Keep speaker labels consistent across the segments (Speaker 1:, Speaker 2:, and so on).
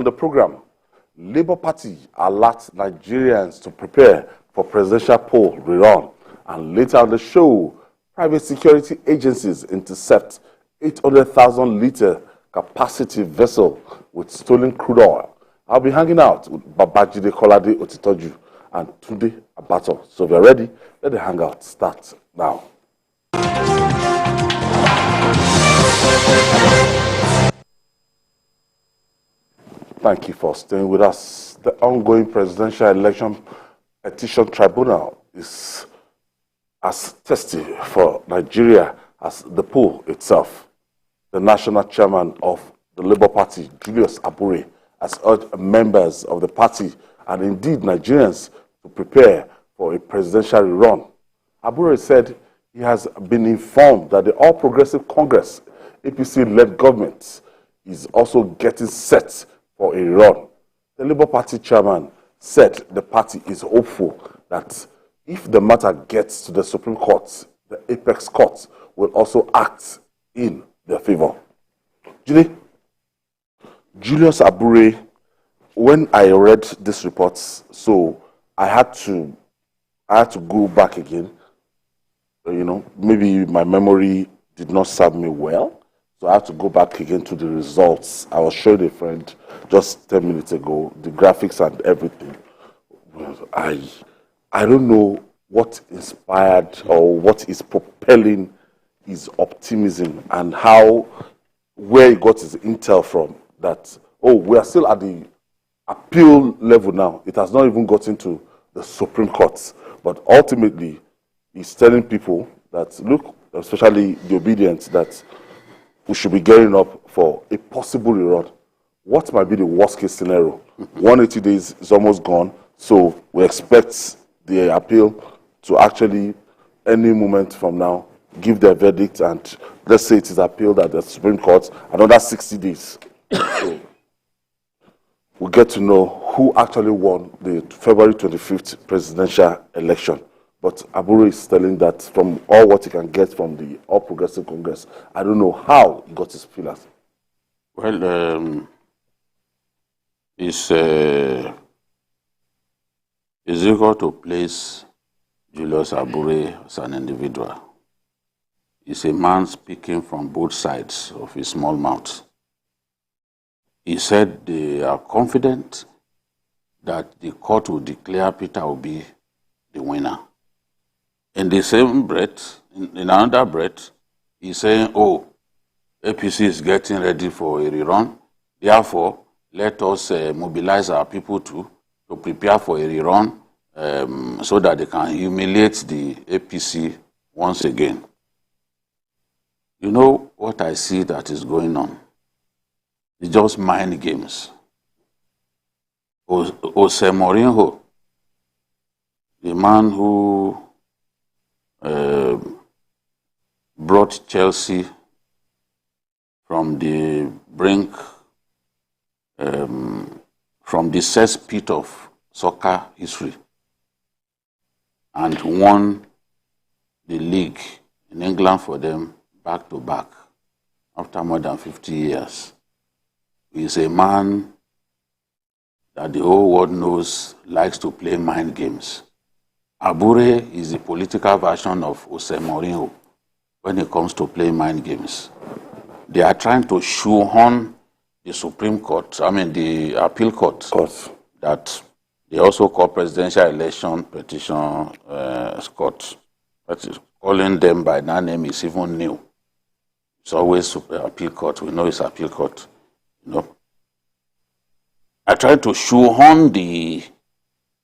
Speaker 1: In the program, Labour Party alerts Nigerians to prepare for presidential poll rerun. And later on the show, private security agencies intercept 800,000 litre capacity vessel with stolen crude oil. I'll be hanging out with Babajide Kolade Otitoju and Tunde Abato. So if you're ready, let the hangout start now. Thank you for staying with us. The ongoing presidential election petition tribunal is as testy for Nigeria as the poll itself. The national chairman of the Labour Party, Julius Abure, has urged members of the party and indeed Nigerians to prepare for a presidential rerun. Abure said he has been informed that the All Progressive Congress, APC-led government, is also getting set for a run. The Labour Party chairman said the party is hopeful that if the matter gets to the Supreme Court, the apex court will also act in their favor. Julius Abure, when I read this report, so I had to go back again. You know, maybe my memory did not serve me well, so I had to go back again to the results. I was showing a friend just 10 minutes ago the graphics and everything. I don't know what inspired or what is propelling his optimism and where he got his intel from that, oh, we are still at the appeal level now. It has not even gotten to the Supreme Court. But ultimately, he's telling people that, look, especially the obedient, that we should be gearing up for a possible rerun. What might be the worst case scenario? 180 days is almost gone, so we expect the appeal to actually, any moment from now, give their verdict, and let's say it is appealed at the Supreme Court, another 60 days. So we'll get to know who actually won the February 25th presidential election. But Abure is telling that from all what he can get from the All Progressive Congress, I don't know how he got his feelers.
Speaker 2: Well, it's equal to place Julius Abure as an individual. He's a man speaking from both sides of his small mouth. He said they are confident that the court will declare Peter Obi the winner. In the same breath, in another breath, he's saying, oh, APC is getting ready for a rerun. Therefore, let us mobilize our people to prepare for a rerun so that they can humiliate the APC once again. You know what I see that is going on? It's just mind games. Jose Mourinho, the man who brought Chelsea from the brink, from the cesspit of soccer history, and won the league in England for them back to back after more than 50 years. He is a man that the whole world knows likes to play mind games. Abure is the political version of Jose Mourinho when it comes to playing mind games. They are trying to shoehorn the Supreme Court, the appeal court, that they also call presidential election petition court. But calling them by that name is even new. It's always appeal court. We know it's appeal court. You know, I tried to shoehorn the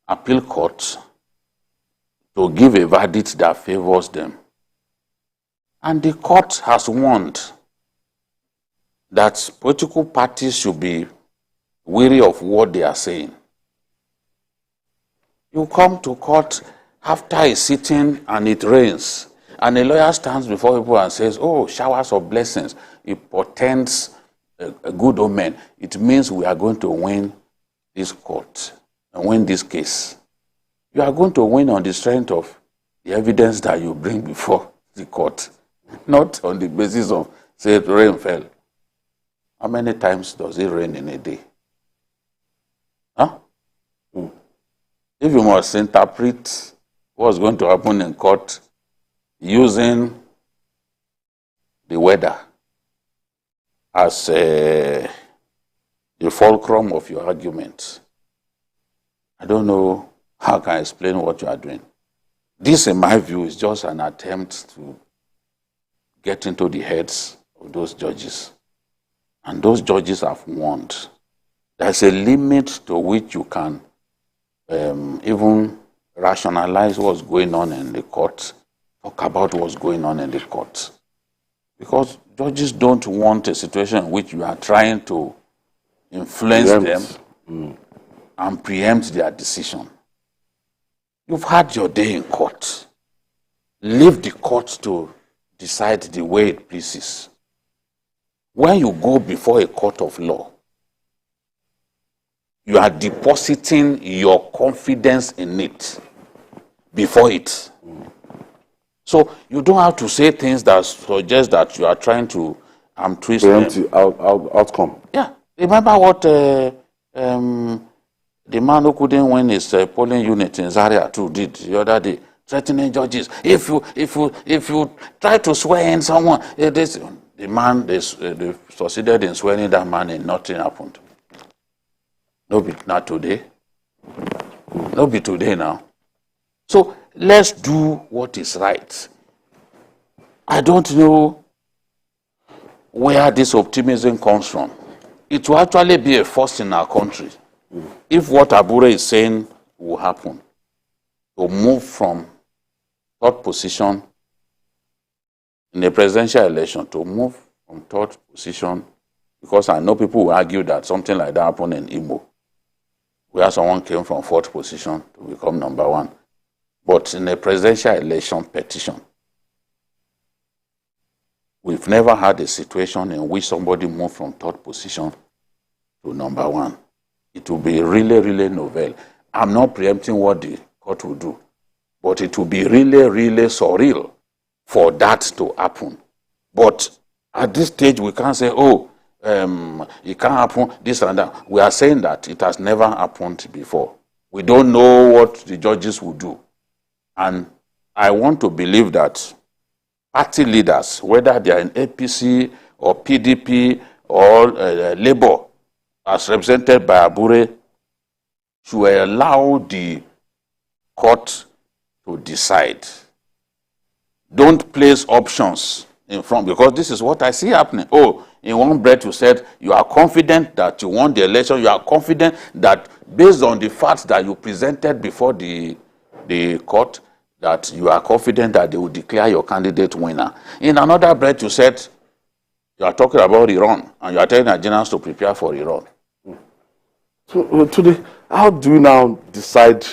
Speaker 2: appeal court to give a verdict that favors them. And the court has warned that political parties should be wary of what they are saying. You come to court after a sitting and it rains, and a lawyer stands before people and says, oh, showers of blessings. It portends a good omen. It means we are going to win this court and win this case. You are going to win on the strength of the evidence that you bring before the court, not on the basis of, say, rain fell. How many times does it rain in a day? Huh? If you must interpret what's going to happen in court using the weather as the fulcrum of your argument, I don't know how I can explain what you are doing. This, in my view, is just an attempt to get into the heads of those judges. And those judges have warned. There's a limit to which you can even rationalize what's going on in the court, talk about what's going on in the court. Because judges don't want a situation in which you are trying to influence them and preempt their decision. You've had your day in court. Leave the court to decide the way it pleases. When you go before a court of law, you are depositing your confidence in it before it. So you don't have to say things that suggest that you are trying to twist them.
Speaker 1: Outcome.
Speaker 2: Yeah. Remember what the man who couldn't win his polling unit in Zaria too did the other day, threatening judges. If you try to swear in someone, the man they succeeded in swearing that man and nothing happened. No be not today. No be today now. So let's do what is right. I don't know where this optimism comes from. It will actually be a first in our country if what Abure is saying will happen. To move from third position in the presidential election, to move from third position, because I know people will argue that something like that happened in Imo, where someone came from fourth position to become number one. But in a presidential election petition, we've never had a situation in which somebody moved from third position to number one. It will be really, really novel. I'm not preempting what the court will do, but it will be really, really surreal for that to happen. But at this stage, we can't say, oh, it can't happen, this and that. We are saying that it has never happened before. We don't know what the judges will do. And I want to believe that party leaders, whether they are in APC or PDP or Labour, as represented by Abure, should allow the court to decide. Don't place options in front, because this is what I see happening. Oh, in one breath you said you are confident that you won the election, you are confident that based on the facts that you presented before the court, that you are confident that they will declare your candidate winner. In another breath you said you are talking about Iran and you are telling Nigerians to prepare for Iran.
Speaker 1: So today, how do you now decide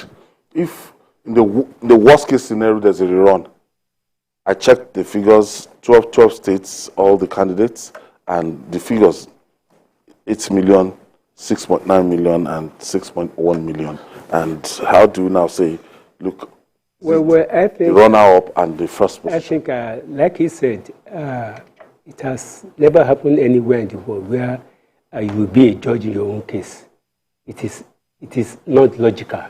Speaker 1: if in the worst case scenario there's a rerun? I checked the figures, 12 states, all the candidates, and the figures, 8 million, 6.9 million, and 6.1 million. And how do you now say, look,
Speaker 3: well, I think
Speaker 1: the runner-up and the first position?
Speaker 3: I think, like he said, it has never happened anywhere in the world where you will be a judge in your own case. It is not logical.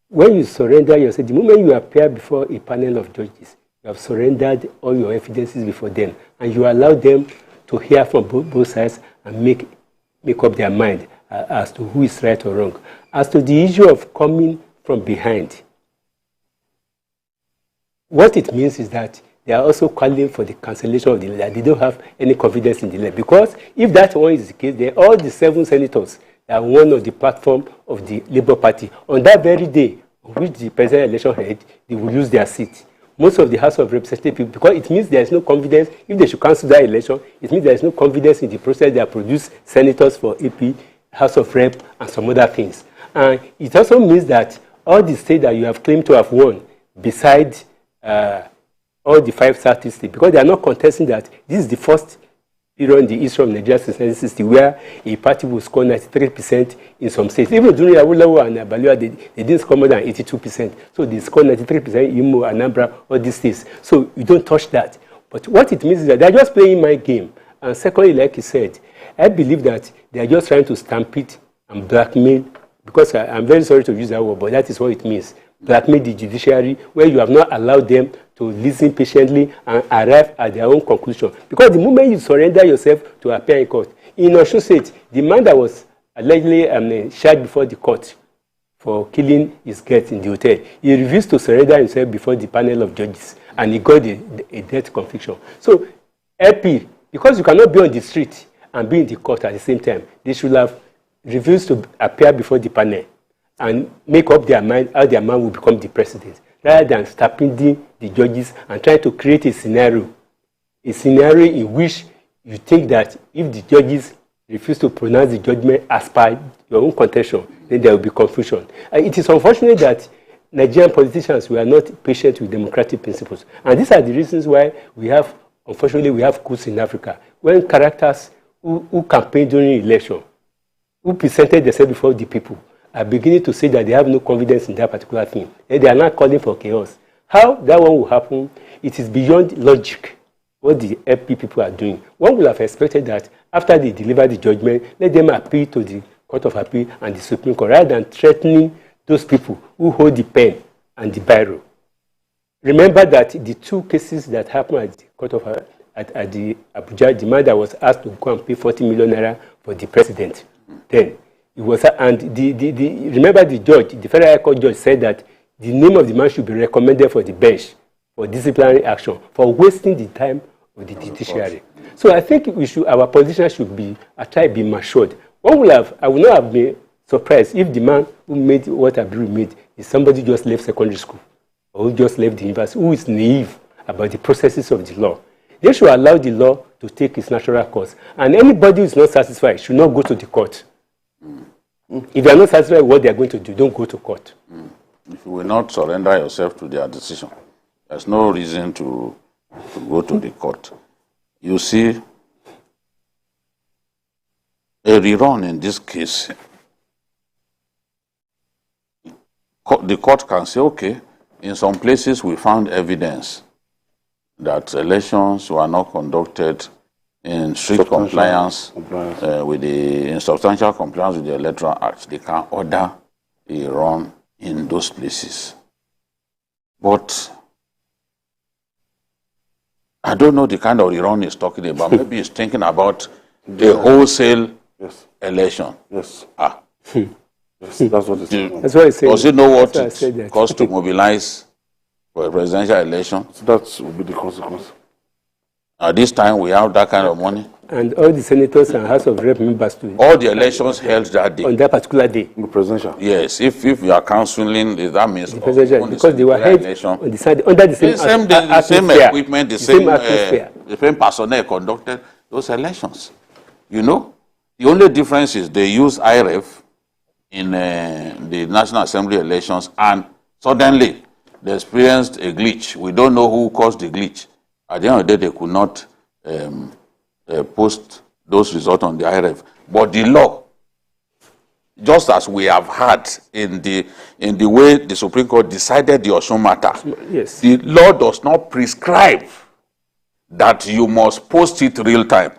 Speaker 3: When you surrender yourself, the moment you appear before a panel of judges, you have surrendered all your evidences before them, and you allow them to hear from both sides and make up their mind as to who is right or wrong. As to the issue of coming from behind, what it means is that they are also calling for the cancellation of the law. They don't have any confidence in the law. Because if that one is the case, then all the 7 senators are one of the platform of the Labour Party. On that very day, on which the presidential election held, they will lose their seat. Most of the House of Representatives, because it means there is no confidence. If they should cancel that election, it means there is no confidence in the process that produce senators for AP, House of Rep, and some other things. And it also means that all the states that you have claimed to have won, besides all the 5 statistics, because they are not contesting that this is the first period in the history of Nigeria since 1960 where a party will score 93% in some states. Even during Awolowo and Abalua, they didn't score more than 82%. So they scored 93% Imo, Anambra, all these states. So you don't touch that. But what it means is that they're just playing my game. And secondly, like he said, I believe that they are just trying to stampede and blackmail because I'm very sorry to use that word, but that is what it means. Blackmail the judiciary, where you have not allowed them to listen patiently and arrive at their own conclusion. Because the moment you surrender yourself to appear in court, in Osun State, the man that was allegedly charged before the court for killing his guest in the hotel, he refused to surrender himself before the panel of judges, and he got a death conviction. So, LP, because you cannot be on the street and be in the court at the same time, they should have refused to appear before the panel and make up their mind how their man will become the president, rather than stopping the judges and trying to create a scenario in which you think that if the judges refuse to pronounce the judgment as per your own contention, then there will be confusion. It is unfortunate that Nigerian politicians were not patient with democratic principles. And these are the reasons why unfortunately, we have coups in Africa. When characters who campaigned during election, who presented themselves before the people, are beginning to say that they have no confidence in that particular thing, and they are not calling for chaos. How that one will happen, it is beyond logic what the FP people are doing. One would have expected that after they deliver the judgment, let them appeal to the Court of Appeal and the Supreme Court, rather than threatening those people who hold the pen and the biro. Remember that the two cases that happened at the Court of at the Abuja, the man that was asked to go and pay 40 million naira for the president, then it was, and remember the judge, the Federal High Court judge said that the name of the man should be recommended for the bench for disciplinary action for wasting the time of the judiciary. So I think our politicians should be matured. I would not have been surprised if the man who made what Abiru made is somebody who just left secondary school or who just left the university, who is naive about the processes of the law. They should allow the law to take its natural course. And anybody who is not satisfied should not go to the court. If you are not satisfied with what they are going to do, don't go to court.
Speaker 2: If you will not surrender yourself to their decision, there's no reason to go to the court. You see, a rerun in this case, the court can say, okay, in some places we found evidence that elections were not conducted in strict compliance in substantial compliance with the Electoral Act. They can order a run in those places. But I don't know the kind of rerun he's talking about. Maybe he's thinking about a wholesale election.
Speaker 1: Yes. Yes, that's what it's saying.
Speaker 3: That's what I said.
Speaker 2: Does he know what it costs to mobilize for a presidential election?
Speaker 1: So that will be the consequence.
Speaker 2: At this time, we have that kind of money.
Speaker 3: And all the senators and House of Rep members too.
Speaker 2: All the elections held that day.
Speaker 3: On that particular day.
Speaker 1: The presidential.
Speaker 2: Yes, if you are counseling, that means
Speaker 3: the presidential, because they were held on the side, under the same
Speaker 2: equipment, the same personnel conducted those elections. You know, the only difference is they use IREF in the National Assembly elections, and suddenly they experienced a glitch. We don't know who caused the glitch. At the end of the day, they could not post those results on the IRF. But the law, just as we have had in the way the Supreme Court decided the Osun matter,
Speaker 3: yes,
Speaker 2: the law does not prescribe that you must post it real time.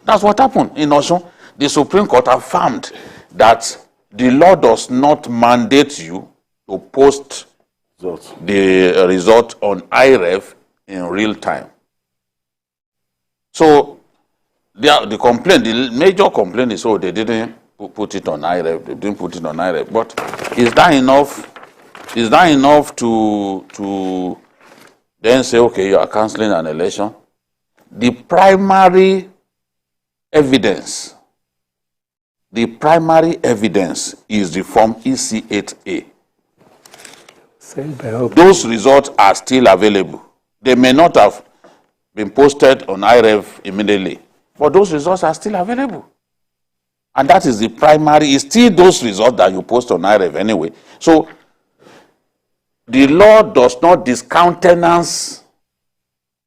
Speaker 2: That's what happened in Osun. The Supreme Court affirmed that the law does not mandate you to post the result on IRF in real time. So the complaint, the major complaint is, they didn't put it on IRF, they didn't put it on IRF. But is that enough? Is that enough to then say, okay, you are cancelling an election? The primary evidence is the Form EC8A. Those results are still available. They may not have been posted on IREF immediately, but those results are still available. And that is the primary, it's still those results that you post on IREF anyway. So the law does not discountenance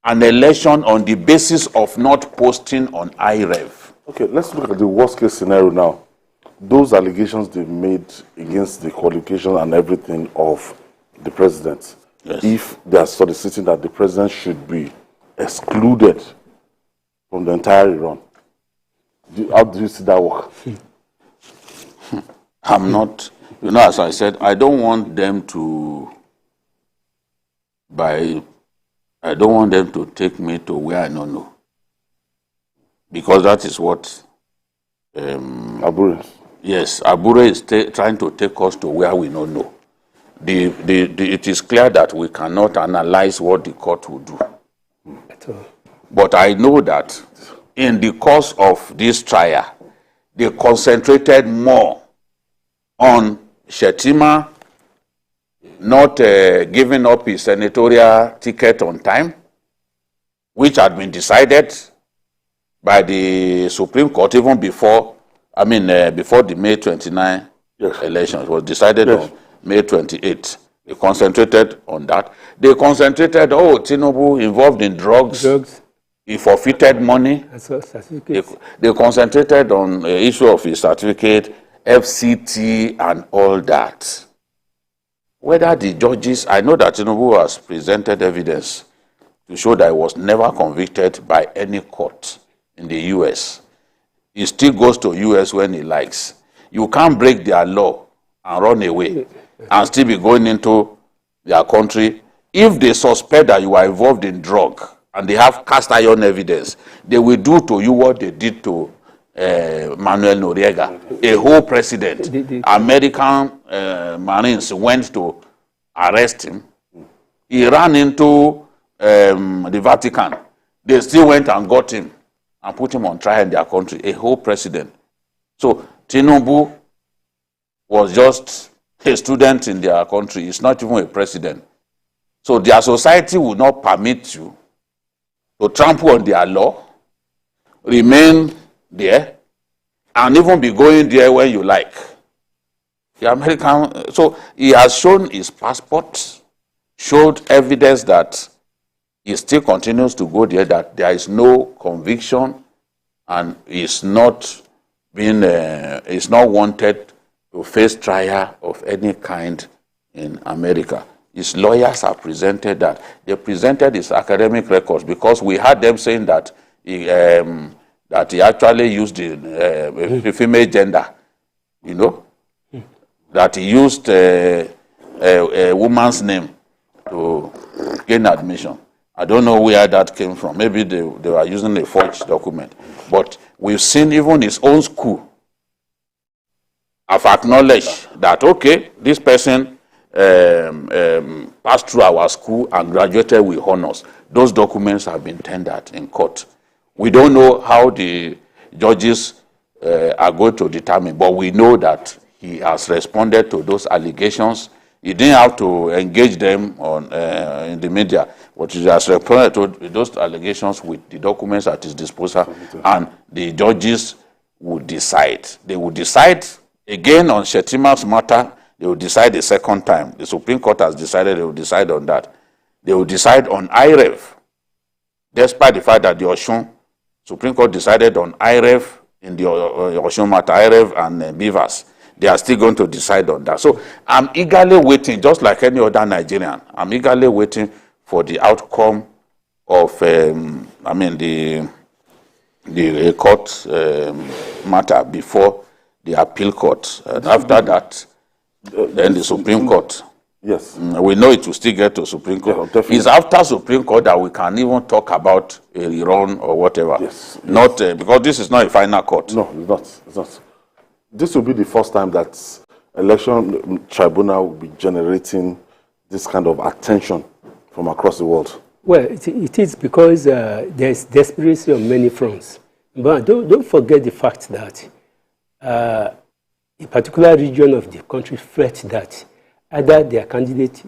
Speaker 2: an election on the basis of not posting on IREF.
Speaker 1: Okay, let's look at the worst case scenario now. Those allegations they've made against the qualification and everything of the president.
Speaker 2: Yes.
Speaker 1: If they are soliciting that the president should be excluded from the entire run, how do you see that work?
Speaker 2: I'm not, as I said, I don't want them to take me to where I don't know. Because that is what
Speaker 1: Abure.
Speaker 2: Yes, Abure is trying to take us to where we don't know. It is clear that we cannot analyze what the court will do. But I know that in the course of this trial, they concentrated more on Shettima not giving up his senatorial ticket on time, which had been decided by the Supreme Court even before, before the May 29 election. It was decided on May 28. They concentrated on that. They concentrated, Tinubu involved in drugs. He forfeited money. They concentrated on the issue of his certificate, FCT, and all that. Whether the judges, I know that Tinubu has presented evidence to show that he was never convicted by any court in the U.S. He still goes to U.S. when he likes. You can't break their law and run away and still be going into their country. If they suspect that you are involved in drug and they have cast iron evidence, they will do to you what they did to Manuel Noriega, a whole president. American Marines went to arrest him. He ran into the Vatican. They still went and got him and put him on trial in their country, a whole president. So Tinubu was just a student in their country. He's not even a president. So their society will not permit you to trample on their law, remain there, and even be going there when you like. The American, so he has shown his passport, showed evidence that he still continues to go there, that there is no conviction, and is not wanted to face trial of any kind in America. His lawyers have presented that. They presented his academic records because we had them saying that he actually used the female gender, that he used a woman's name to gain admission. I don't know where that came from. Maybe they were using a forged document. But we've seen even his own school have acknowledged that, okay, this person passed through our school and graduated with honors. Those documents have been tendered in court. We don't know how the judges are going to determine, but we know that he has responded to those allegations. He didn't have to engage them on in the media, but he has responded to those allegations with the documents at his disposal, and the judges would decide. They will decide again on Shettima's matter. They will decide a second time. The Supreme Court has decided they will decide on that. They will decide on IREV, despite the fact that the Supreme Court decided on IREV in the Osun matter, IREV and Beavers. They are still going to decide on that. So I'm eagerly waiting, just like any other Nigerian, I'm eagerly waiting for the outcome of, the court matter before the appeal court. And after that, then the Supreme Court.
Speaker 1: Yes.
Speaker 2: We know it will still get to Supreme Court. Yeah, it's after Supreme Court that we can even talk about a rerun or whatever.
Speaker 1: Yes.
Speaker 2: Not because this is not a final court.
Speaker 1: No, it's not. It's not. This will be the first time that election tribunal will be generating this kind of attention from across the world.
Speaker 3: Well, it is because there's desperation on many fronts. But don't forget the fact that a particular region of the country felt that either their candidate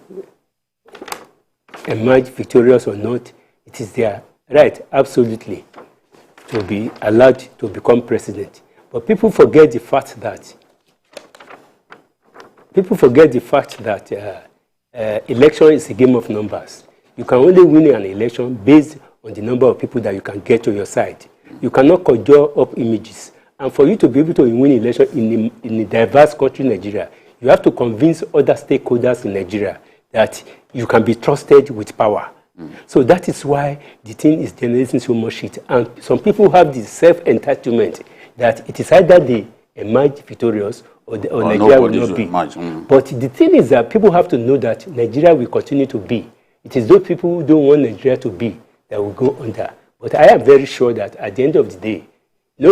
Speaker 3: emerge victorious or not, it is their right, absolutely, to be allowed to become president. But people forget the fact that election is a game of numbers. You can only win an election based on the number of people that you can get to your side. You cannot conjure up images. And for you to be able to win election in a diverse country, Nigeria, you have to convince other stakeholders in Nigeria that you can be trusted with power. So that is why the thing is generating so much shit. And some people have this self-entitlement that it is either they emerge victorious or Nigeria will not be.
Speaker 2: Imagine.
Speaker 3: But the thing is that people have to know that Nigeria will continue to be. It is those people who don't want Nigeria to be that will go under. But I am very sure that at the end of the day,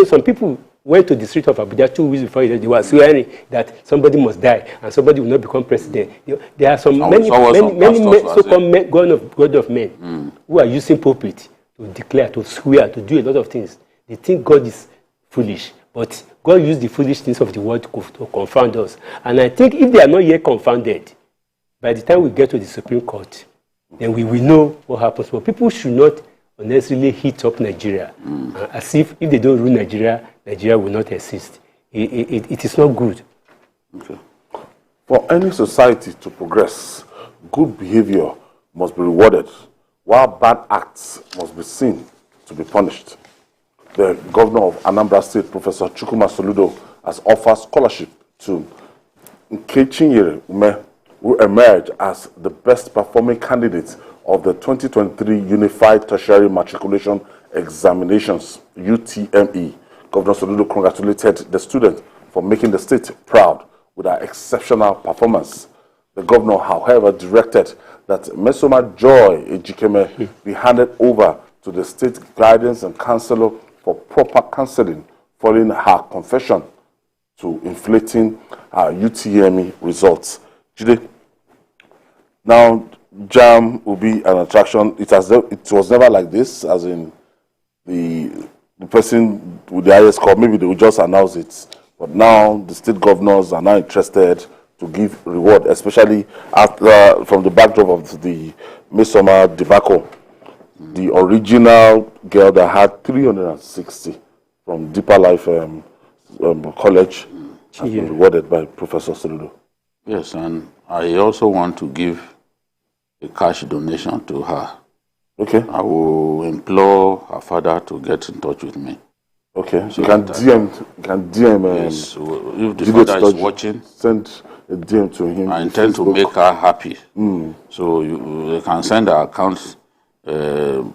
Speaker 3: some people went to the street of Abuja 2 weeks before they were swearing that somebody must die and somebody will not become president. There are many so-called God of men who are using pulpit to declare, to swear, to do a lot of things. They think God is foolish, but God used the foolishness of the world to confound us. And I think if they are not yet confounded, by the time we get to the Supreme Court, then we will know what happens. But people should not unnecessarily heat up Nigeria as if they don't rule Nigeria, Nigeria will not exist. It is not good.
Speaker 1: Okay. For any society to progress, good behavior must be rewarded, while bad acts must be seen to be punished. The governor of Anambra State, Professor Chukwuma Soludo, has offered scholarship to Nkechinyere Ume, who emerged as the best performing candidate of the 2023 Unified Tertiary Matriculation Examinations, UTME. Governor Soludo congratulated the student for making the state proud with her exceptional performance. The governor, however, directed that Mesoma Joy Ejikeme be handed over to the state guidance and counselor for proper counseling following her confession to inflating her UTME results. Jide, now JAM will be an attraction. It was never like this, as in the person with the highest score, maybe they will just announce it. But now the state governors are now interested to give reward, especially after, from the backdrop of the Mesoma debacle. The original girl that had 360 from Deeper Life College has been rewarded by Professor Soludo.
Speaker 2: Yes, and I also want to give a cash donation to her.
Speaker 1: Okay.
Speaker 2: I will implore her father to get in touch with me.
Speaker 1: Okay. So you can DM.
Speaker 2: Yes. If the father is watching,
Speaker 1: send a DM to him.
Speaker 2: I intend to make her happy. So you can send her account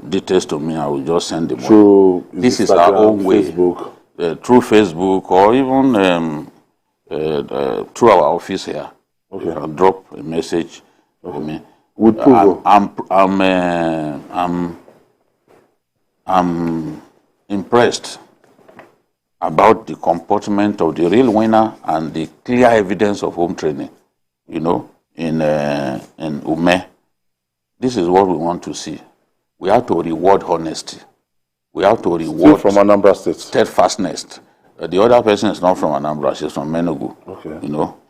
Speaker 2: details to me. I will just send them.
Speaker 1: So
Speaker 2: this is our own way.
Speaker 1: Facebook.
Speaker 2: Through Facebook or even through our office here.
Speaker 1: Okay.
Speaker 2: You can drop a message to me.
Speaker 1: With proof.
Speaker 2: I'm impressed about the comportment of the real winner and the clear evidence of home training, in Ume. This is what we want to see. We have to reward honesty. We have to reward
Speaker 1: from Anambra State.
Speaker 2: Steadfastness. The other person is not from Anambra, she's from Menugu.
Speaker 1: Okay.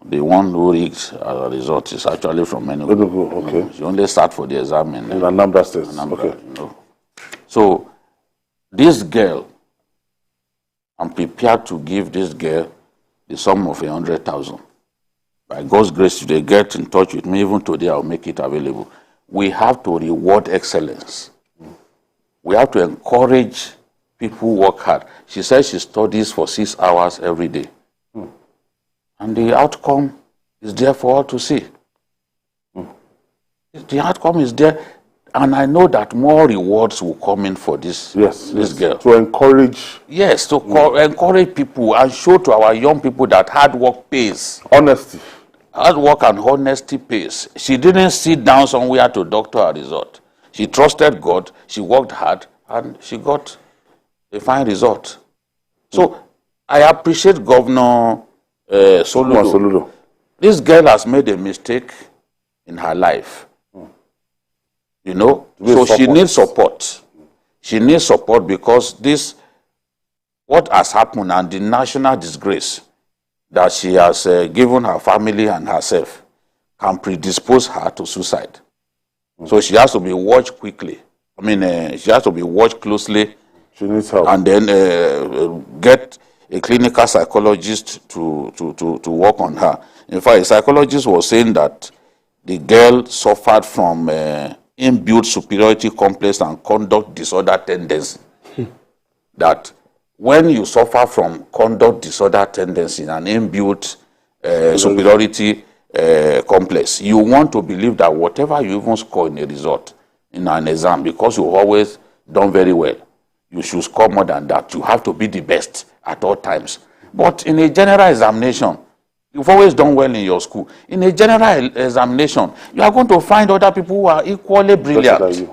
Speaker 2: The one who rigged a result is actually from Menugu.
Speaker 1: Menugu, okay.
Speaker 2: She only sat for the exam in
Speaker 1: Anambra State.
Speaker 2: Anambra,
Speaker 1: okay.
Speaker 2: So, this girl, I'm prepared to give this girl the sum of 100,000. By God's grace, if they get in touch with me, even today, I'll make it available. We have to reward excellence. We have to encourage people who work hard. She says she studies for 6 hours every day. And the outcome is there for all to see. The outcome is there. And I know that more rewards will come in for this girl.
Speaker 1: To encourage.
Speaker 2: Yes, to encourage people and show to our young people that hard work pays.
Speaker 1: Honesty.
Speaker 2: Hard work and honesty pays. She didn't sit down somewhere to doctor her result. She trusted God, she worked hard, and she got a fine result. So I appreciate Governor Soludo. This girl has made a mistake in her life. So she needs support. She needs support because what has happened and the national disgrace that she has given her family and herself can predispose her to suicide. So she has to be watched quickly. She has to be watched closely.
Speaker 1: She needs help.
Speaker 2: And then get a clinical psychologist to work on her. In fact, a psychologist was saying that the girl suffered from inbuilt superiority complex and conduct disorder tendency. That when you suffer from conduct disorder tendency and inbuilt superiority complex, you want to believe that whatever you even score in a result, in an exam, because you've always done very well, you should score more than that. You have to be the best at all times. But in a general examination, You've always done well in your school. In a general examination, you are going to find other people who are equally brilliant.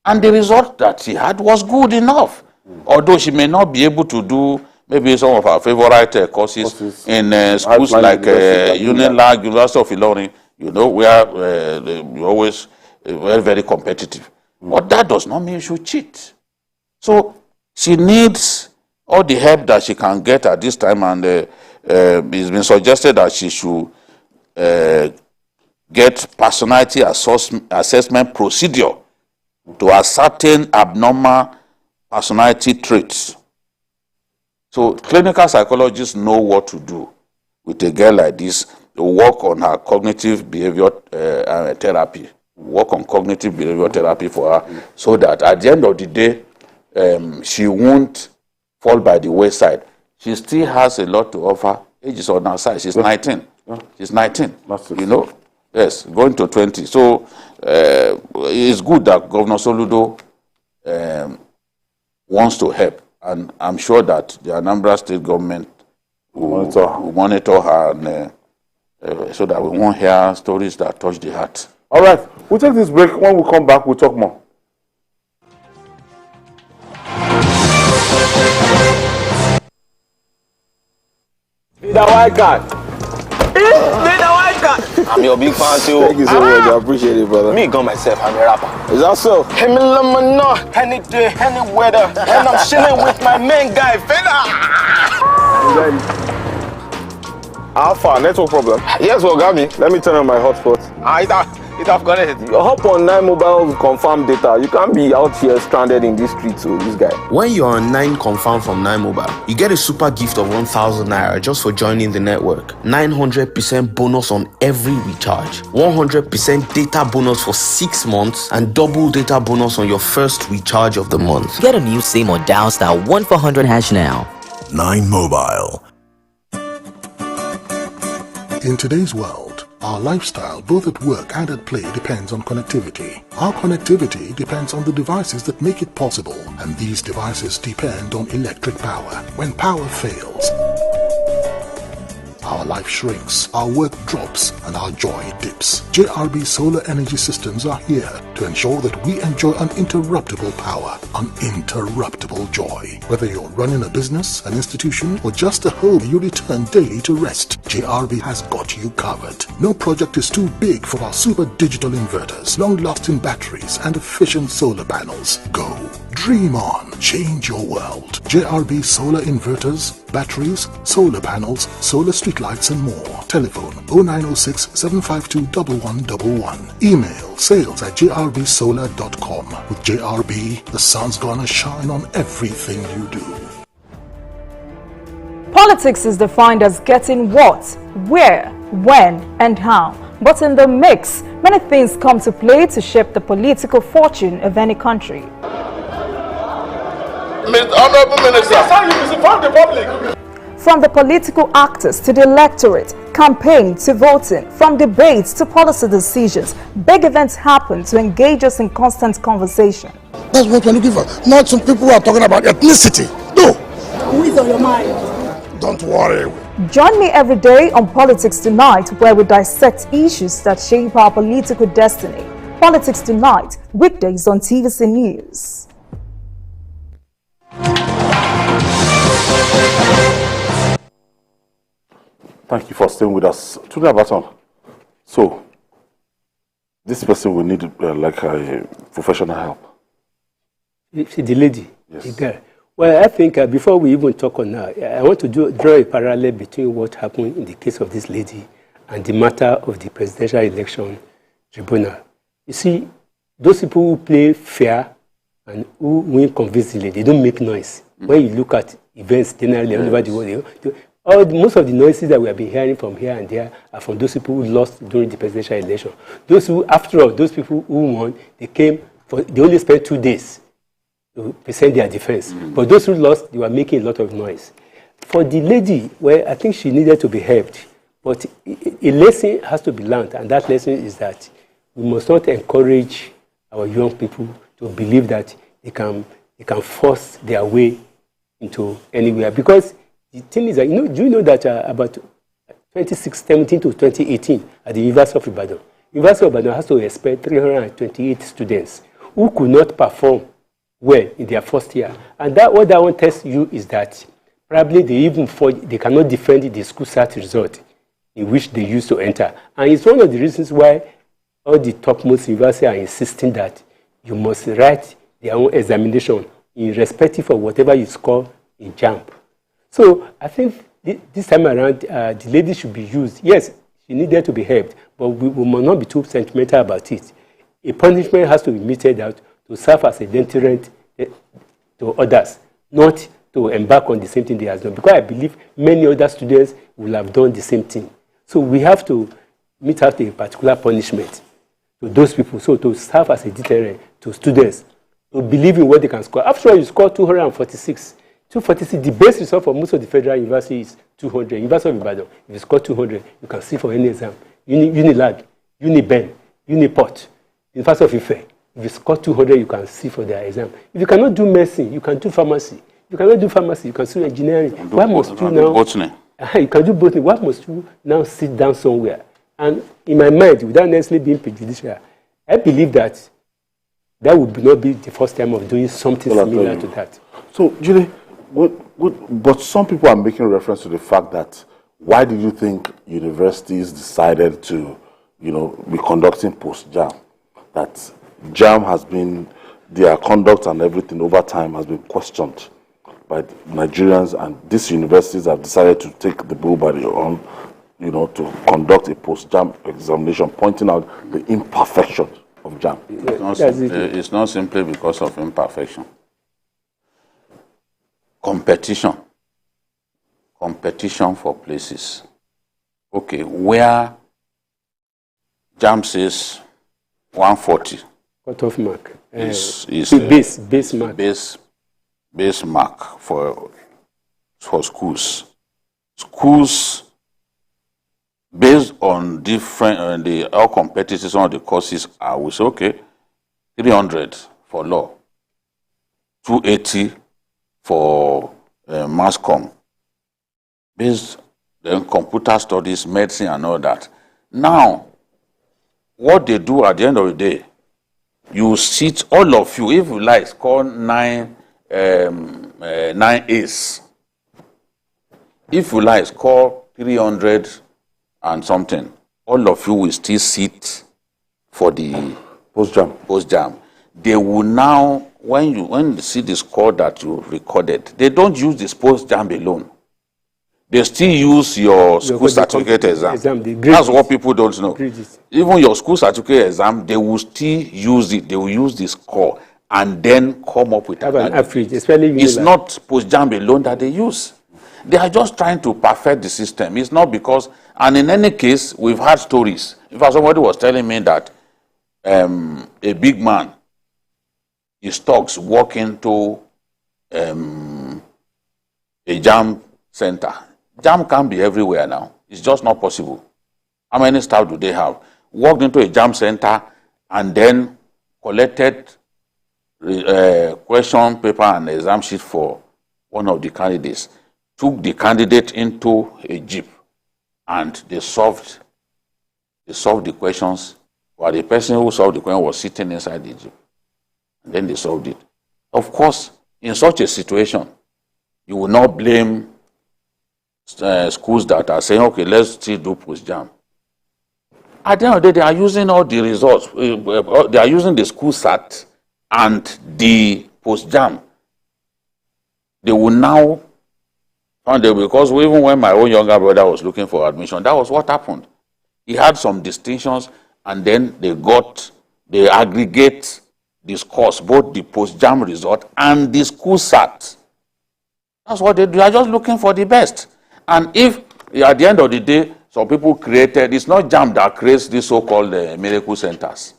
Speaker 2: And the result that she had was good enough. Although she may not be able to do maybe some of her favorite courses in schools like UNILAG, University of Ilorin, you know, where you're always very, very competitive. But that does not mean you should cheat. So she needs all the help that she can get at this time, and it's been suggested that she should get personality assessment procedure to ascertain abnormal personality traits. So clinical psychologists know what to do with a girl like this, to work on her cognitive behavior therapy, work on cognitive behavior therapy for her, so that at the end of the day, she won't fall by the wayside. She still has a lot to offer. Age is on her side. She's 19. She's 19. You know? Yes, going to 20. So it's good that Governor Soludo wants to help. And I'm sure that the Anambra State government will monitor her, and, so that we won't hear stories that touch the heart.
Speaker 1: All right. We'll take this break. When we come back, we'll talk more.
Speaker 4: Be the white card. Be the white card. I'm your big fan too.
Speaker 5: Thank you so much. I appreciate it, brother.
Speaker 4: Me gun myself, I'm a rapper.
Speaker 5: Is that so?
Speaker 4: Hey, me know any day, any weather, and I'm chilling with my main guy, Feda.
Speaker 5: Alpha, network problem. Yes, well, got me. Let me turn on my hotspot.
Speaker 4: It have got it.
Speaker 5: You hop on 9 mobile confirm data. You can't be out here stranded in this street, so this guy.
Speaker 6: When you're on 9 confirm from 9 mobile, you get a super gift of 1,000 naira just for joining the network. 900% bonus on every recharge. 100% data bonus for 6 months and double data bonus on your first recharge of the month.
Speaker 7: Get a new SIM or dial star 1 400 hash now.
Speaker 8: 9 Mobile.
Speaker 9: In today's world, our lifestyle, both at work and at play, depends on connectivity. Our connectivity depends on the devices that make it possible, and these devices depend on electric power. When power fails, our life shrinks, our work drops, and our joy dips. JRB Solar Energy Systems are here to ensure that we enjoy uninterruptible power, uninterruptible joy. Whether you're running a business, an institution, or just a home you return daily to rest, JRB has got you covered. No project is too big for our super digital inverters, long-lasting batteries, and efficient solar panels. Go. Dream on. Change your world. JRB solar inverters, batteries, solar panels, solar streetlights, and more. Telephone 0906 752 1111. Email sales@jrbsolar.com. With JRB, the sun's gonna shine on everything you do.
Speaker 10: Politics is defined as getting what, where, when, and how. But in the mix, many things come to play to shape the political fortune of any country.
Speaker 1: Honorable Minister, you misinform the public.
Speaker 10: From the political actors to the electorate, campaign to voting, from debates to policy decisions, big events happen to engage us in constant conversation.
Speaker 11: That's what we're looking for. Not some people who are talking about ethnicity. No.
Speaker 10: Who is on your mind?
Speaker 11: Don't worry.
Speaker 10: Join me every day on Politics Tonight, where we dissect issues that shape our political destiny. Politics Tonight, weekdays on TVC News.
Speaker 1: Thank you for staying with us. Today, Abaton. So, this person will need like a professional help.
Speaker 3: The lady,
Speaker 1: yes.
Speaker 3: The girl. Well, I think before we even talk on her, I want to draw a parallel between what happened in the case of this lady and the matter of the presidential election tribunal. You see, those people who play fair and who win convincingly, they don't make noise. When you look at events generally all over the world, most of the noises that we have been hearing from here and there are from those people who lost during the presidential election. Those who, after all, those people who won, they only spent 2 days to present their defense. But those who lost, they were making a lot of noise. For the lady, well, I think she needed to be helped. But a lesson has to be learned, and that lesson is that we must not encourage our young people to believe that they can force their way into anywhere. Because the thing is that, do you know that about 2017 to 2018 at the University of Ibadan. University of Ibadan has to expect 328 students who could not perform well in their first year. And that what that one tells you is that probably they cannot defend the school cert result in which they used to enter. And it's one of the reasons why all the topmost universities are insisting that you must write their own examination irrespective of whatever you score in JAMB. So I think this time around, the lady should be used. Yes, she needed to be helped, but we must not be too sentimental about it. A punishment has to be meted out to serve as a deterrent to others, not to embark on the same thing they have done. Because I believe many other students will have done the same thing. So we have to mete out a particular punishment to those people, so to serve as a deterrent to students, to believe in what they can score. After all, you score 246. 246, the base result for most of the federal universities is 200. University of Ibadan, if you score 200, you can sit for any exam. Unilag, Uniben, Uniport, University of Ife, if you score 200, you can sit for their exam. If you cannot do medicine, you can do pharmacy. If you cannot do pharmacy, you can do engineering. Why must you now? You can do both. Why must you now sit down somewhere? And in my mind, without necessarily being prejudicial, I believe that that would not be the first time of doing something similar to that.
Speaker 1: So, Julie, but some people are making reference to the fact that why do you think universities decided to, be conducting post-JAM? That JAM has been, their conduct and everything over time has been questioned by Nigerians, and these universities have decided to take the bull by the horn, to conduct a post-JAM examination, pointing out the imperfections of JAM.
Speaker 2: It's not simply because of imperfection. Competition for places. Okay, where JAM says 140
Speaker 3: cut-off mark
Speaker 2: is
Speaker 3: base mark.
Speaker 2: Base mark for schools. Schools, based on different how competitive some of the courses are, we say okay, 300 for law, 280 for mass comm, based on computer studies, medicine, and all that. Now, what they do at the end of the day, you sit, all of you, if you like, score 9 A's. If you like, score 300 and something, all of you will still sit for the post-JAM. They will now, when you see the score that you recorded, they don't use this post-JAM alone. They still use your school certificate exam. That's what people don't know. Even your school certificate exam, they will still use it. They will use the score and then come up with
Speaker 3: an average. It's
Speaker 2: not post-JAM alone that they use. They are just trying to perfect the system. It's not because, and in any case, we've had stories. In fact, somebody was telling me that a big man, his thugs walk into a JAM center. JAM can't be everywhere now. It's just not possible. How many staff do they have? Walked into a JAM center and then collected question paper and exam sheet for one of the candidates. Took the candidate into a jeep and they solved the questions, while the person who solved the question was sitting inside the jeep. And then they solved it. Of course, in such a situation, you will not blame schools that are saying, okay, let's still do post-JAM. At the end of the day, they are using all the results. They are using the school cert and the post-JAM. They will now, because even when my own younger brother was looking for admission, that was what happened. He had some distinctions, and then they aggregate the scores, both the post-JAM result and the school cert. That's what they do. They are just looking for the best. And if at the end of the day, some people created, it's not JAM that creates these so-called miracle centers.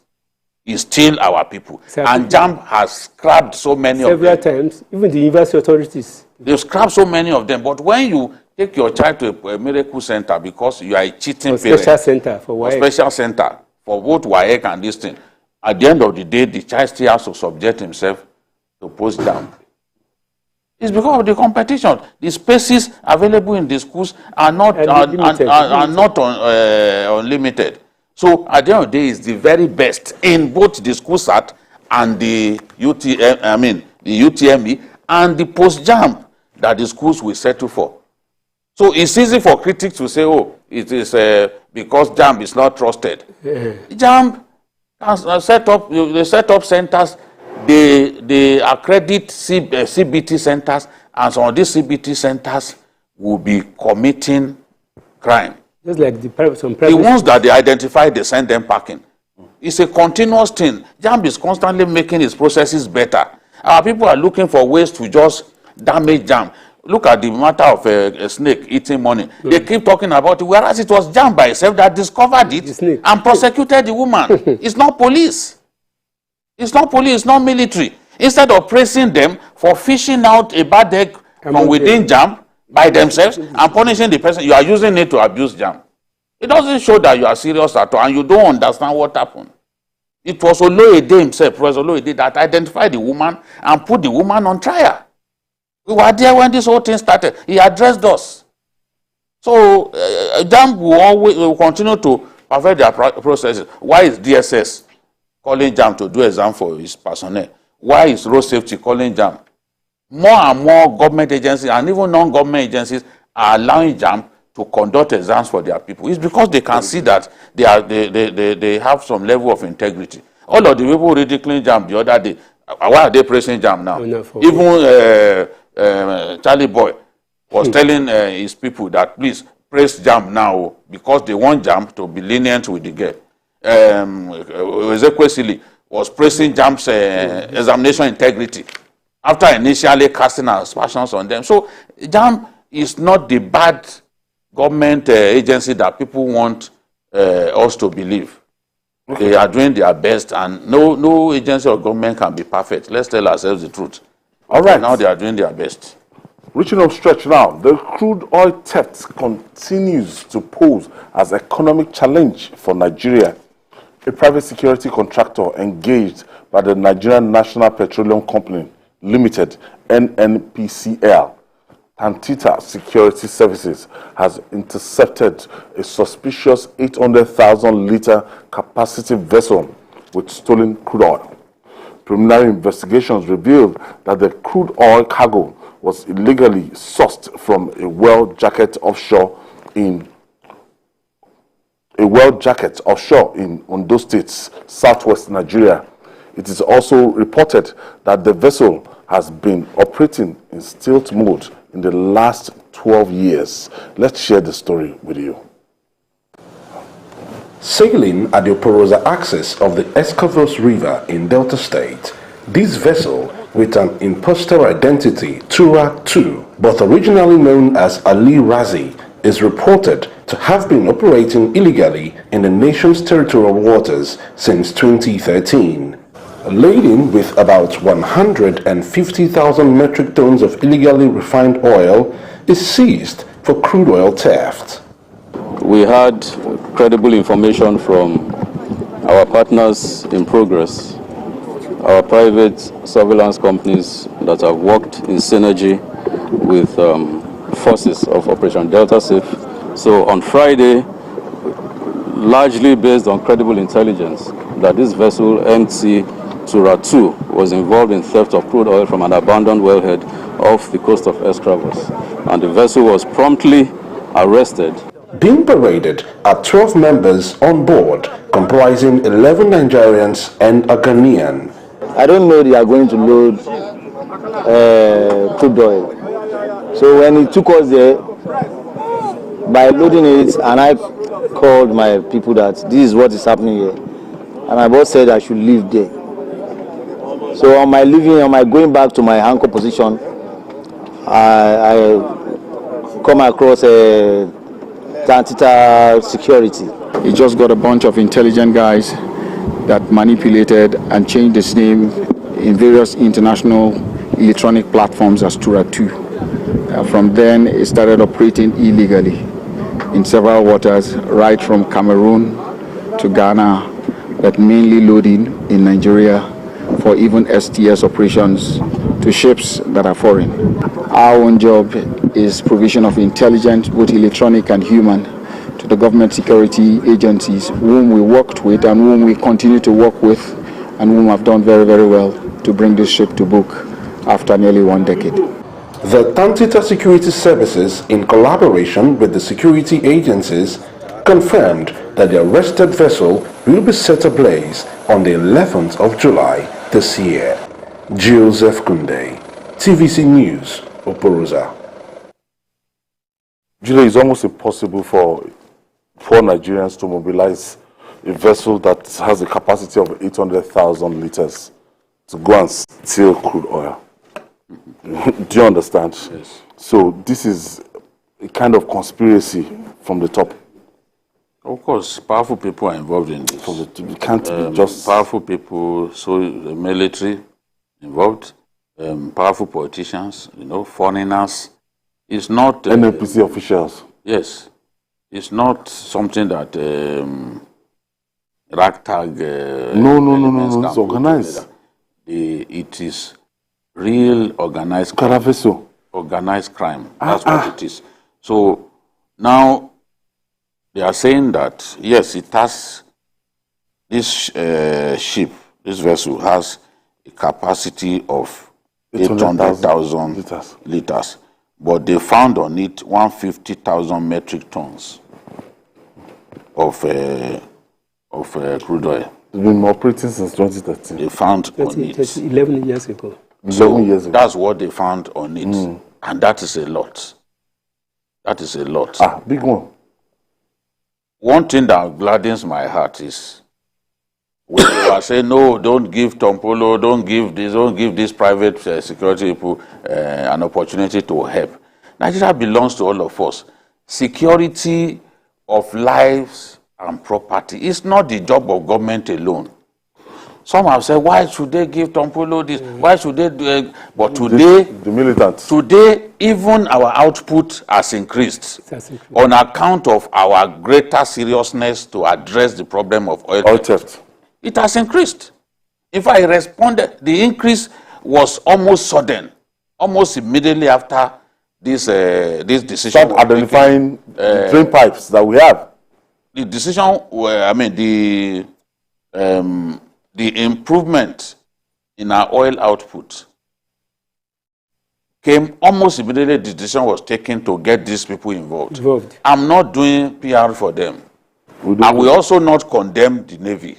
Speaker 2: It's still our people. And JAM has scrapped so many of them.
Speaker 3: Several times, even the university authorities.
Speaker 2: They've scrapped so many of them. But when you take your child to a miracle center because you are a cheating parent.
Speaker 3: Special center for WAEC.
Speaker 2: Special center for both WAEC and this thing. At the end of the day, the child still has to subject himself to post-JAM. It's because of the competition. The spaces available in the schools are not unlimited. So at the end of the day, it's the very best in both the school SAT and the UTME and the post-JAMB that the schools will settle for. So it's easy for critics to say, oh, it is because JAMB is not trusted. JAMB set up centers, they accredit CBT centers, and some of these CBT centers will be committing crime.
Speaker 3: Just like the
Speaker 2: ones that they identify, they send them packing. It's a continuous thing. JAMB is constantly making its processes better. Our people are looking for ways to just damage JAMB. Look at the matter of a snake eating money. They keep talking about it, whereas it was JAMB by itself that discovered it and prosecuted the woman. It's not police. It's not police, it's not military. Instead of praising them for fishing out a bad egg from within JAMB by themselves and punishing the person, you are using it to abuse JAMB. It doesn't show that you are serious at all and you don't understand what happened. It was Oloyede himself, Professor Oloyede, that identified the woman and put the woman on trial. We were there when this whole thing started. He addressed us. So JAMB will continue to perfect their processes. Why is DSS calling JAMB to do exam for his personnel? Why is road safety calling JAMB? More and more government agencies and even non-government agencies are allowing JAMB to conduct exams for their people. It's because they can see that they have some level of integrity. All of the people ridiculing JAMB the other day, why are they praising JAMB now? Even Charlie Boy was telling his people that please praise JAMB now because they want JAMB to be lenient with the girl. Ezekwesili was praising JAMB's examination integrity after initially casting aspersions on them. So JAMB is not the bad government agency that people want us to believe. Okay. They are doing their best, and no agency or government can be perfect. Let's tell ourselves the truth.
Speaker 1: All right.
Speaker 2: Now they are doing their best.
Speaker 1: Reaching up stretch now, the crude oil theft continues to pose as an economic challenge for Nigeria. A private security contractor engaged by the Nigerian National Petroleum Company Limited, NNPCL, Tantita Security Services, has intercepted a suspicious 800,000 litre capacity vessel with stolen crude oil. Preliminary investigations revealed that the crude oil cargo was illegally sourced from a well jacket offshore in Ondo State's southwest Nigeria. It is also reported that the vessel has been operating in stealth mode in the last 12 years. Let's share the story with you.
Speaker 12: Sailing at the Oporosa axis of the Escovos River in Delta State, this vessel, with an imposter identity, Tura 2, but originally known as Ali Razi, is reported to have been operating illegally in the nation's territorial waters since 2013. Laden with about 150,000 metric tons of illegally refined oil, is seized for crude oil theft.
Speaker 13: We had credible information from our partners in progress, our private surveillance companies that have worked in synergy with forces of Operation Delta Safe. So on Friday, largely based on credible intelligence, that this vessel, MC Tura 2, was involved in theft of crude oil from an abandoned wellhead off the coast of Escravos, and the vessel was promptly arrested.
Speaker 12: Being paraded are 12 members on board, comprising 11 Nigerians and a Ghanaian.
Speaker 14: I don't know they are going to load crude oil. So when he took us there, by loading it, and I called my people that this is what is happening here, and my boss said I should leave there. So on my going back to my anchor position, I come across a Tantita Security.
Speaker 15: He just got a bunch of intelligent guys that manipulated and changed his name in various international electronic platforms as Tura 2. From then, it started operating illegally in several waters, right from Cameroon to Ghana, but mainly loading in Nigeria for even STS operations to ships that are foreign. Our own job is provision of intelligence, both electronic and human, to the government security agencies whom we worked with and whom we continue to work with and whom have done very, very well to bring this ship to book after nearly 1 decade.
Speaker 12: The Tantita Security Services, in collaboration with the security agencies, confirmed that the arrested vessel will be set ablaze on the 11th of July this year. Joseph Kunde, TVC News, Oporosa.
Speaker 1: Julie, it's almost impossible for Nigerians to mobilize a vessel that has a capacity of 800,000 liters to go and steal crude oil. Do you understand?
Speaker 2: Yes.
Speaker 1: So this is a kind of conspiracy from the top.
Speaker 2: Of course, powerful people are involved in this.
Speaker 1: It can't be just
Speaker 2: powerful people, so the military involved, powerful politicians, foreigners. It's not
Speaker 1: NNPC officials.
Speaker 2: Yes, it's not something that ragtag.
Speaker 1: No. It's organized.
Speaker 2: It is real organized crime. Organized crime. That's what it is. So now they are saying that yes, it has this ship, this vessel has a capacity of 800,000 liters, but they found on it 150,000 metric tons of crude oil.
Speaker 1: It's been operating since 2013.
Speaker 2: They found on it
Speaker 3: 11 years ago.
Speaker 1: 11 years ago.
Speaker 2: That's what they found on it, and that is a lot. That is a lot.
Speaker 1: Big one.
Speaker 2: One thing that gladdens my heart is when you are saying, no, don't give Tompolo, don't give these private security people an opportunity to help. Nigeria belongs to all of us. Security of lives and property is not the job of government alone. Some have said, why should they give Tompolo this? Why should they do it? But today,
Speaker 1: the militants.
Speaker 2: Today, even our output has increased on account of our greater seriousness to address the problem of oil theft. It has increased. If I responded, the increase was almost sudden, almost immediately after this decision.
Speaker 1: Start identifying drain pipes that we have.
Speaker 2: The decision, the improvement in our oil output came almost immediately. The decision was taken to get these people involved. I'm not doing PR for them. I will also not condemn the Navy,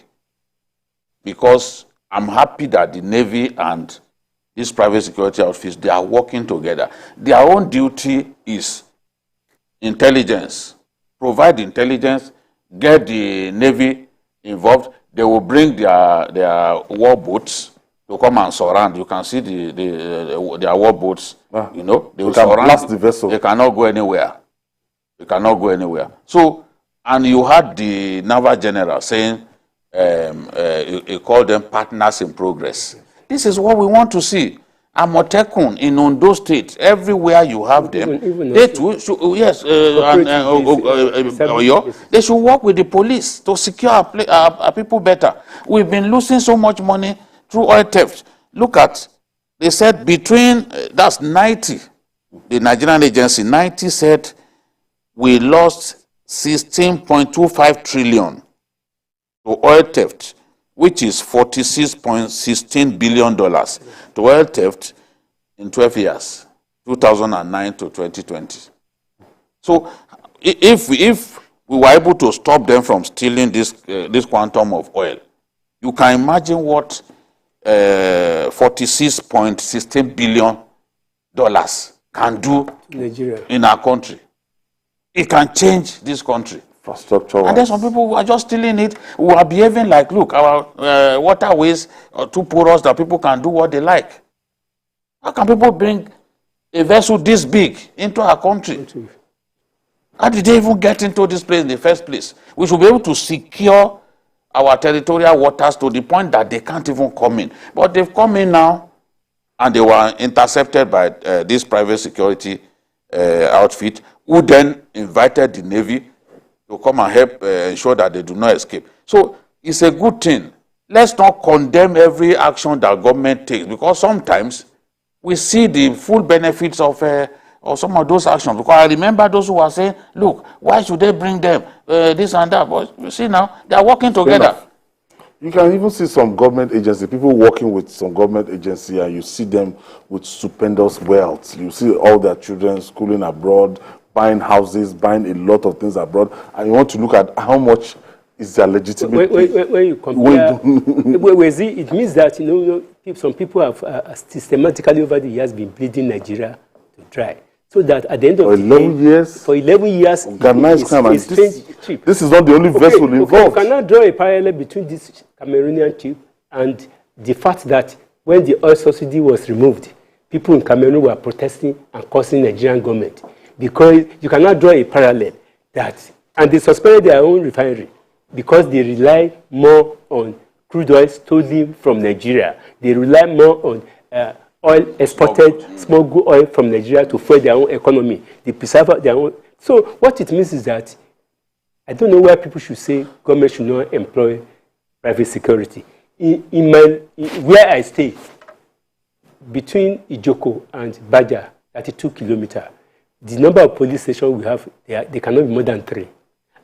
Speaker 2: because I'm happy that the Navy and these private security outfits, they are working together. Their own duty is intelligence. Provide intelligence, get the Navy involved. They will bring their war boats to come and surround. You can see their war boats. They will surround.
Speaker 1: Blast the vessel.
Speaker 2: They cannot go anywhere. They cannot go anywhere. So, and you had the naval general saying, he called them partners in progress. This is what we want to see. Amotekun in Ondo State, everywhere you have them, they too should, they should work with the police to secure our people better. We've been losing so much money through oil theft. Look at, they said between, that's 90, the Nigerian agency, 90 said we lost 16.25 trillion to oil theft, which is $46.16 billion to oil theft in 12 years, 2009 to 2020. So if we were able to stop them from stealing this quantum of oil, you can imagine what $46.16 billion can do
Speaker 3: Nigeria
Speaker 2: in our country. It can change this country. And then some people who are just stealing it, who are behaving like, look, our waterways are too porous that people can do what they like. How can people bring a vessel this big into our country? How did they even get into this place in the first place? We should be able to secure our territorial waters to the point that they can't even come in. But they've come in now, and they were intercepted by this private security outfit, who then invited the Navy to come and help ensure that they do not escape. So it's a good thing. Let's not condemn every action that government takes, because sometimes we see the full benefits of some of those actions. Because I remember those who were saying, look, why should they bring them, this and that? But you see now, they are working together.
Speaker 1: You can even see some government agency, people working with some government agency, and you see them with stupendous wealth. You see all their children schooling abroad, buying houses, buying a lot of things abroad, and you want to look at how much is their legitimate.
Speaker 3: When you compare, it means that some people have systematically over the years been bleeding Nigeria to dry. So that at the end of the day, for 11 years,
Speaker 1: organized crime, and this is not the only vessel involved.
Speaker 3: You cannot draw a parallel between this Cameroonian chip and the fact that when the oil subsidy was removed, people in Cameroon were protesting and causing the Nigerian government. Because you cannot draw a parallel and they suspended their own refinery because they rely more on crude oil stolen from Nigeria. They rely more on oil exported, smuggled oil from Nigeria to fuel their own economy. They preserve their own. So what it means is that I don't know why people should say government should not employ private security. Where I stay, between Ijoko and Baja, 32 kilometers, the number of police stations we have, they cannot be more than 3.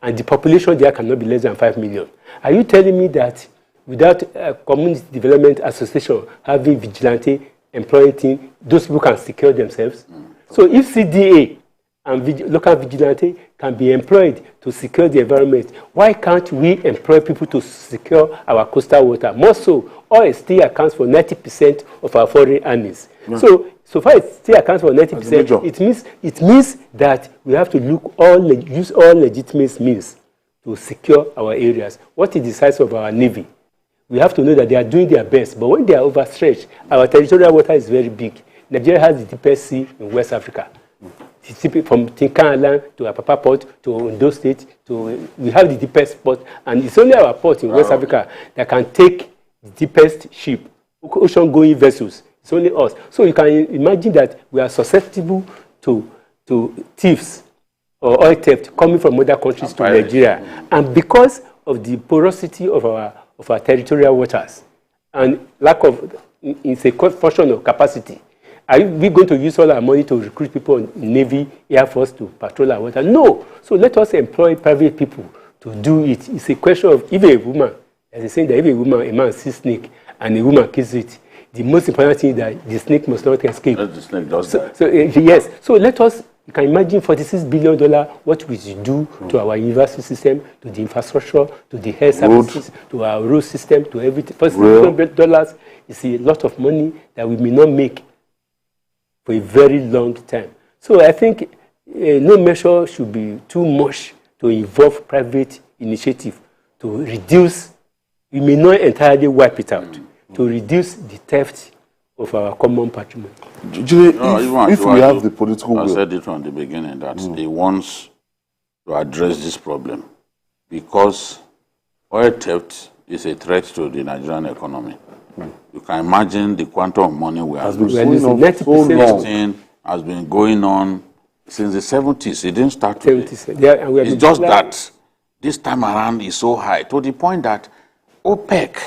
Speaker 3: And the population there cannot be less than 5 million. Are you telling me that without a community development association having vigilante employing team, those people can secure themselves? So if CDA and local vigilante can be employed to secure the environment, why can't we employ people to secure our coastal water? More so, oil still accounts for 90% of our foreign earnings. So far it still accounts for 90%. It means that we have to use all legitimate means to secure our areas. What is the size of our navy? We have to know that they are doing their best. But when they are overstretched, our territorial water is very big. Nigeria has the deepest sea in West Africa. From Tinkan Island to Apapa Port to Ondo State, we have the deepest port. And it's only our port in West Africa that can take the deepest ship, ocean-going vessels. It's only us. So you can imagine that we are susceptible to thieves or oil theft coming from other countries to Nigeria. And because of the porosity of our territorial waters and lack of, it's a function of capacity. Are we going to use all our money to recruit people in Navy, Air Force to patrol our water? No. So let us employ private people to do it. It's a question of if a woman, as I say, that if a man sees snake and a woman kills it, the most important thing is that the snake must not escape.
Speaker 2: The snake does
Speaker 3: yes. So let us, you can imagine $46 billion, what we should do to our university system, to the infrastructure, to the health services, to our road system, to everything. $46 billion is a lot of money that we may not make for a very long time. So I think no measure should be too much to involve private initiative to reduce, we may not entirely wipe it out, to reduce the theft of our common patrimony.
Speaker 1: If we have the political will.
Speaker 2: I said it from the beginning that they want to address this problem because oil theft is a threat to the Nigerian economy. You can imagine the quantum of money we have losing. This thing has been going on since the 70s. It didn't start today. It's just that this time around is so high to the point that OPEC,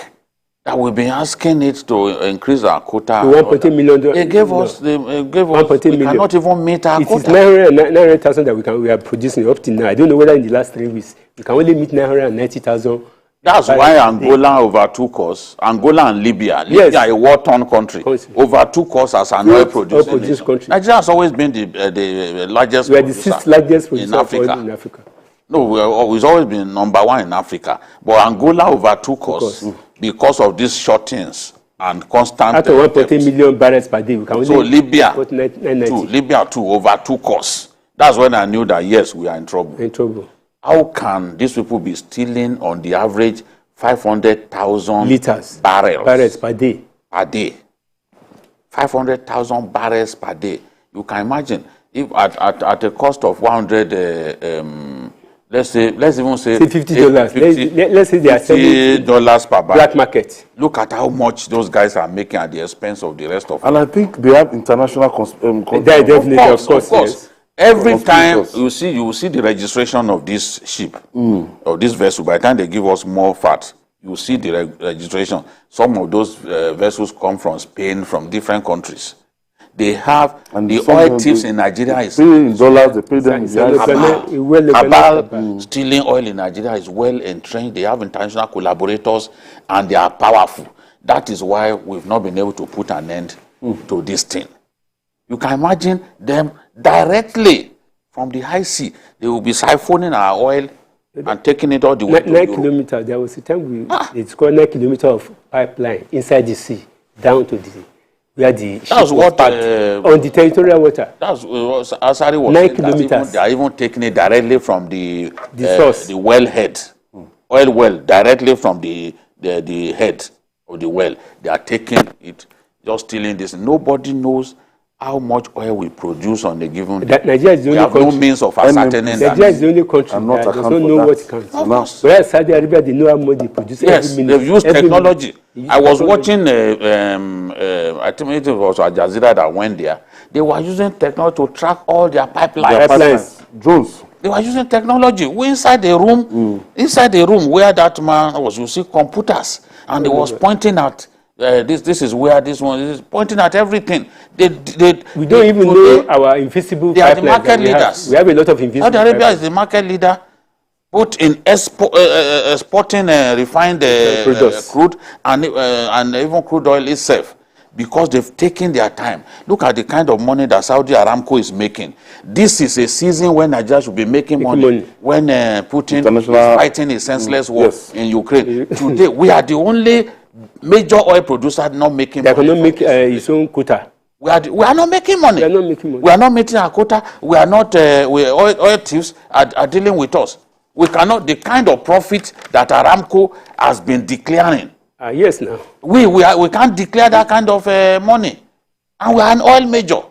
Speaker 2: that we've been asking it to increase our quota.
Speaker 3: $1.8 million.
Speaker 2: They gave us, we cannot even meet our quota.
Speaker 3: It is 900,000 that we are producing up to now. I don't know whether in the last 3 weeks we can only meet 990,000.
Speaker 2: That's why Angola overtook us. Angola and Libya. Libya, a war-torn country, overtook us as an oil-producing country. Nigeria has always been the largest
Speaker 3: producer. We are the 6th largest producer
Speaker 2: in Africa. No, we've always been number 1 in Africa. But Angola overtook us because of these shortings and constant.
Speaker 3: Out of 1.8 million barrels per day, we can only.
Speaker 2: So Libya too overtook us. That's when I knew that yes, we are in trouble.
Speaker 3: In trouble.
Speaker 2: How can these people be stealing on the average 500,000
Speaker 3: liters
Speaker 2: barrels
Speaker 3: per day?
Speaker 2: 500,000 barrels per day. You can imagine if at a cost of 100. Let's even say
Speaker 3: $50. Let's say they are selling
Speaker 2: $50 per barrel.
Speaker 3: Black market.
Speaker 2: Look at how much those guys are making at the expense of the rest of
Speaker 1: us. And I think they have international
Speaker 3: definitely, of course.
Speaker 2: Yes. Every time you will see the registration of this ship, of this vessel. By the time they give us more fat, you see the registration. Some of those vessels come from Spain, from different countries. They have
Speaker 1: And
Speaker 2: the
Speaker 1: some
Speaker 2: oil
Speaker 1: them,
Speaker 2: thieves
Speaker 1: they-
Speaker 2: in Nigeria
Speaker 1: they
Speaker 2: is
Speaker 1: pay in dollars, they pay them in
Speaker 2: Cabal stealing oil in Nigeria is well entrenched. They have international collaborators and they are powerful. That is why we've not been able to put an end to this thing. You can imagine them directly from the high sea. They will be siphoning our oil and taking it all the way to
Speaker 3: 9
Speaker 2: Europe.
Speaker 3: kilometers. There was a time it's called 9 kilometers of pipeline inside the sea down to the where the ship
Speaker 2: That's
Speaker 3: was
Speaker 2: what
Speaker 3: parked on the territorial water.
Speaker 2: That's what Asari was
Speaker 3: 9
Speaker 2: saying.
Speaker 3: kilometers.
Speaker 2: They are even taking it directly from the
Speaker 3: source,
Speaker 2: the well head, oil well, directly from the head of the well. They are taking it, just stealing this. Nobody knows how much oil we produce on a given day.
Speaker 3: Nigeria is the
Speaker 2: we
Speaker 3: only
Speaker 2: have
Speaker 3: country.
Speaker 2: no means of ascertaining that.
Speaker 3: Nigeria is the only country that does not know what it counts. Whereas Saudi Arabia, they know how much they produce
Speaker 2: Yes,
Speaker 3: every minute.
Speaker 2: they've used
Speaker 3: every
Speaker 2: technology.
Speaker 3: minute.
Speaker 2: I was watching, I think it was Al Jazeera that went there. They were using technology to track all their pipelines.
Speaker 1: Drones.
Speaker 2: They were using technology. We inside the room where that man was, you see computers, and he was pointing at this is where this one is, pointing at everything.
Speaker 3: We don't even know our invisible pipelines.
Speaker 2: They are the market leaders.
Speaker 3: We have a lot of invisible
Speaker 2: Saudi Arabia
Speaker 3: pipelines.
Speaker 2: is the market leader, both in exporting refined crude and even crude oil itself, because they've taken their time. Look at the kind of money that Saudi Aramco is making. This is a season when Nigeria should be making money. When Putin is fighting a senseless war in Ukraine. Today, we are the only major oil producer not making money.
Speaker 3: They cannot make his own quota.
Speaker 2: We are not making money.
Speaker 3: We are not making money.
Speaker 2: We are not meeting our quota. We are not. Oil thieves are dealing with us. We cannot. The kind of profit that Aramco has been declaring.
Speaker 3: Yes, now
Speaker 2: we can't declare that kind of money, and we are an oil major.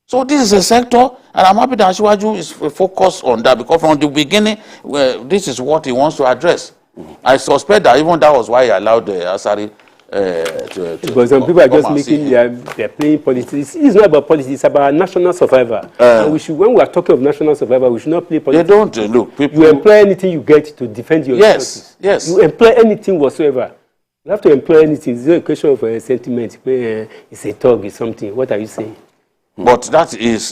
Speaker 2: So this is a sector, and I'm happy that Asiwaju is focused on that, because from the beginning, this is what he wants to address. I suspect that even that was why he allowed Asari
Speaker 3: because some people are just making they're playing politics. It's not about politics, it's about national survival. And when we are talking of national survival, we should not play politics.
Speaker 2: They don't look. People,
Speaker 3: you employ anything you get to defend your resources.
Speaker 2: Yes.
Speaker 3: You employ anything whatsoever. You have to employ anything. It's not a question of sentiment. It's a talk, it's something. What are you saying?
Speaker 2: But that is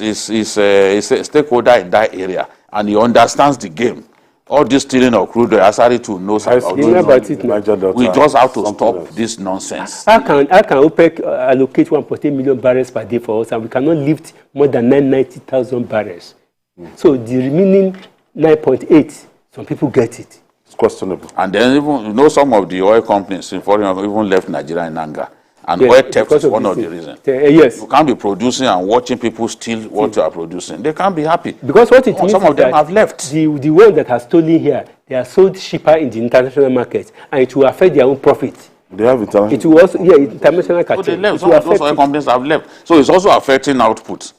Speaker 2: a stakeholder in that area, and he understands the game. All this stealing of crude oil, Asari too knows about it. We just have to stop this nonsense.
Speaker 3: How can OPEC allocate 1.8 million barrels per day for us, and we cannot lift more than 990,000 barrels? So the remaining 9.8, some people get it.
Speaker 1: It's questionable.
Speaker 2: And then even some of the oil companies in foreign even left Nigeria in anger. And oil theft is one of the reasons.
Speaker 3: Yes.
Speaker 2: You can't be producing and watching people steal what you are producing. They can't be happy.
Speaker 3: Because what it means
Speaker 2: some of them have left.
Speaker 3: The one that has stolen here, they are sold cheaper in the international market, and it will affect their own profit.
Speaker 1: They have international.
Speaker 3: It will also, international cartel.
Speaker 2: So they left. Some of those oil companies have left. So it's also affecting output,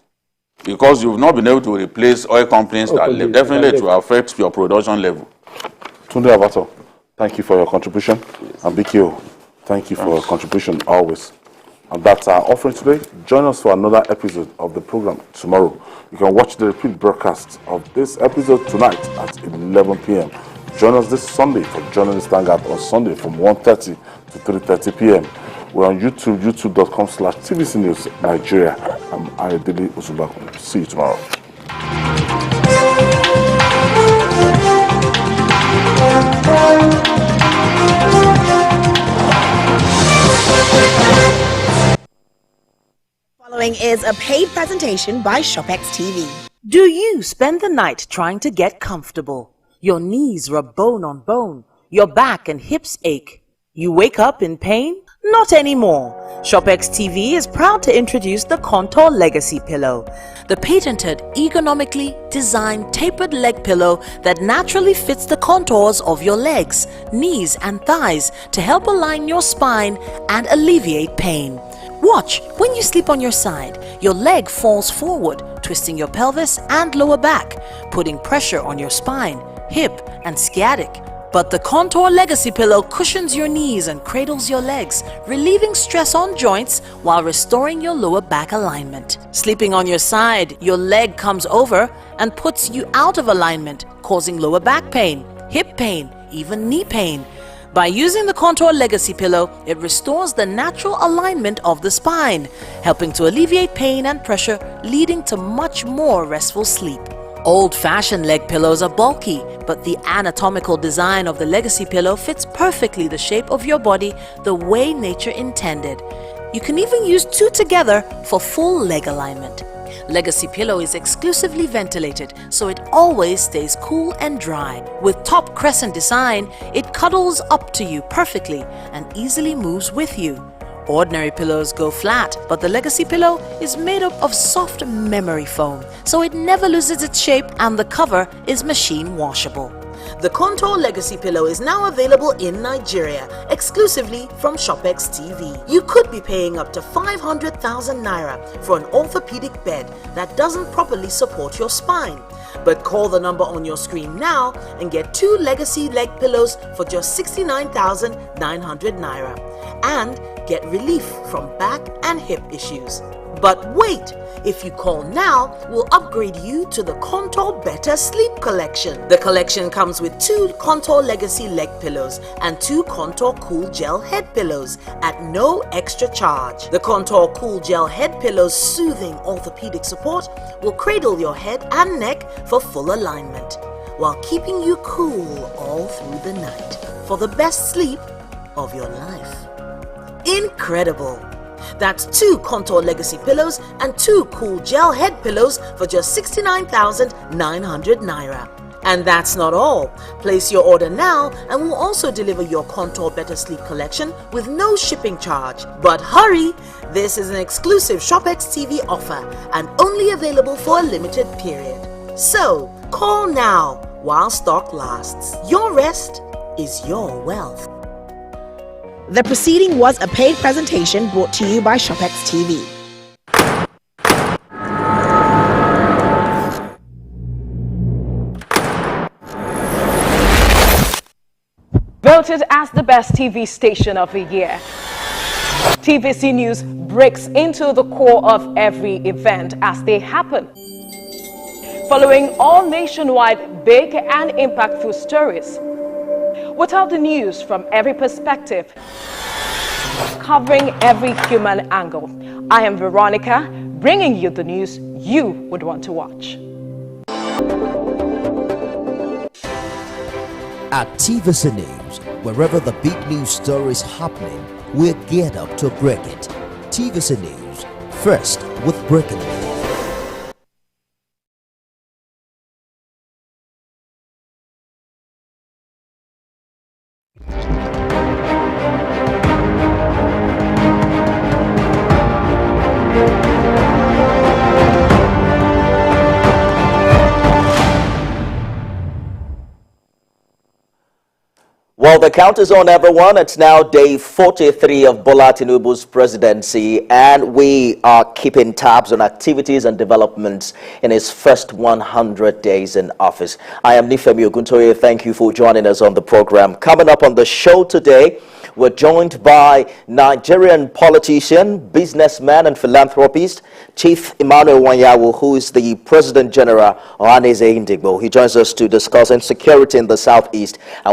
Speaker 2: because you've not been able to replace oil companies that left. Definitely, it will affect your production level.
Speaker 1: Tunde Abato, thank you for your contribution. And BKO, thank you for your contribution always. And that's our offering today. Join us for another episode of the program tomorrow. You can watch the repeat broadcast of this episode tonight at 11 p.m. Join us this Sunday for Journalist Hangout on Sunday from 1:30 to 3:30 p.m. We're on YouTube, youtube.com/TVC News Nigeria. I'm Ayodele Osubaku. See you tomorrow.
Speaker 16: Following is a paid presentation by ShopX TV.
Speaker 17: Do you spend the night trying to get comfortable? Your knees rub bone on bone, your back and hips ache. You wake up in pain? Not anymore. ShopX TV is proud to introduce the Contour Legacy Pillow, the patented, ergonomically designed tapered leg pillow that naturally fits the contours of your legs, knees and thighs to help align your spine and alleviate pain. Watch, when you sleep on your side, your leg falls forward, twisting your pelvis and lower back, putting pressure on your spine, hip and sciatic. But the Contour Legacy Pillow cushions your knees and cradles your legs, relieving stress on joints while restoring your lower back alignment. Sleeping on your side, your leg comes over and puts you out of alignment, causing lower back pain, hip pain, even knee pain. By using the Contour Legacy Pillow, it restores the natural alignment of the spine, helping to alleviate pain and pressure, leading to much more restful sleep. Old-fashioned leg pillows are bulky, but the anatomical design of the Legacy Pillow fits perfectly the shape of your body the way nature intended. You can even use two together for full leg alignment. Legacy Pillow is exclusively ventilated, so it always stays cool and dry. With top crescent design, it cuddles up to you perfectly and easily moves with you. Ordinary pillows go flat, but the Legacy Pillow is made up of soft memory foam, so it never loses its shape and the cover is machine washable. The Contour Legacy Pillow is now available in Nigeria, exclusively from ShopX TV. You could be paying up to 500,000 naira for an orthopedic bed that doesn't properly support your spine. But call the number on your screen now and get 2 Legacy leg pillows for just 69,900 naira and get relief from back and hip issues. But wait! If you call now, we'll upgrade you to the Contour Better Sleep Collection. The collection comes with 2 Contour Legacy leg pillows and 2 Contour Cool Gel head pillows at no extra charge. The Contour Cool Gel head pillows' soothing orthopedic support will cradle your head and neck for full alignment, while keeping you cool all through the night for the best sleep of your life. Incredible! That's 2 Contour Legacy pillows and 2 Cool Gel head pillows for just 69,900 naira. And that's not all. Place your order now and we'll also deliver your Contour Better Sleep collection with no shipping charge. But hurry! This is an exclusive ShopX TV offer and only available for a limited period. So, call now while stock lasts. Your rest is your wealth.
Speaker 16: The proceeding was a paid presentation brought to you by ShopX TV.
Speaker 18: Voted as the best TV station of the year. TVC News breaks into the core of every event as they happen. Following all nationwide big and impactful stories. Without the news from every perspective, covering every human angle. I am Veronica, bringing you the news you would want to watch.
Speaker 19: At TVC News, wherever the big news story is happening, we're geared up to break it. TVC News, first with breaking news.
Speaker 20: Well, the count is on, everyone. It's now day 43 of Bola Tinubu's presidency, and we are keeping tabs on activities and developments in his first 100 days in office. I am Nifemi Oguntoye. Thank you for joining us on the program. Coming up on the show today, we're joined by Nigerian politician, businessman, and philanthropist, Chief Emmanuel Wanyawu, who is the President General of Ohanaeze Ndigbo. He joins us to discuss insecurity in the Southeast.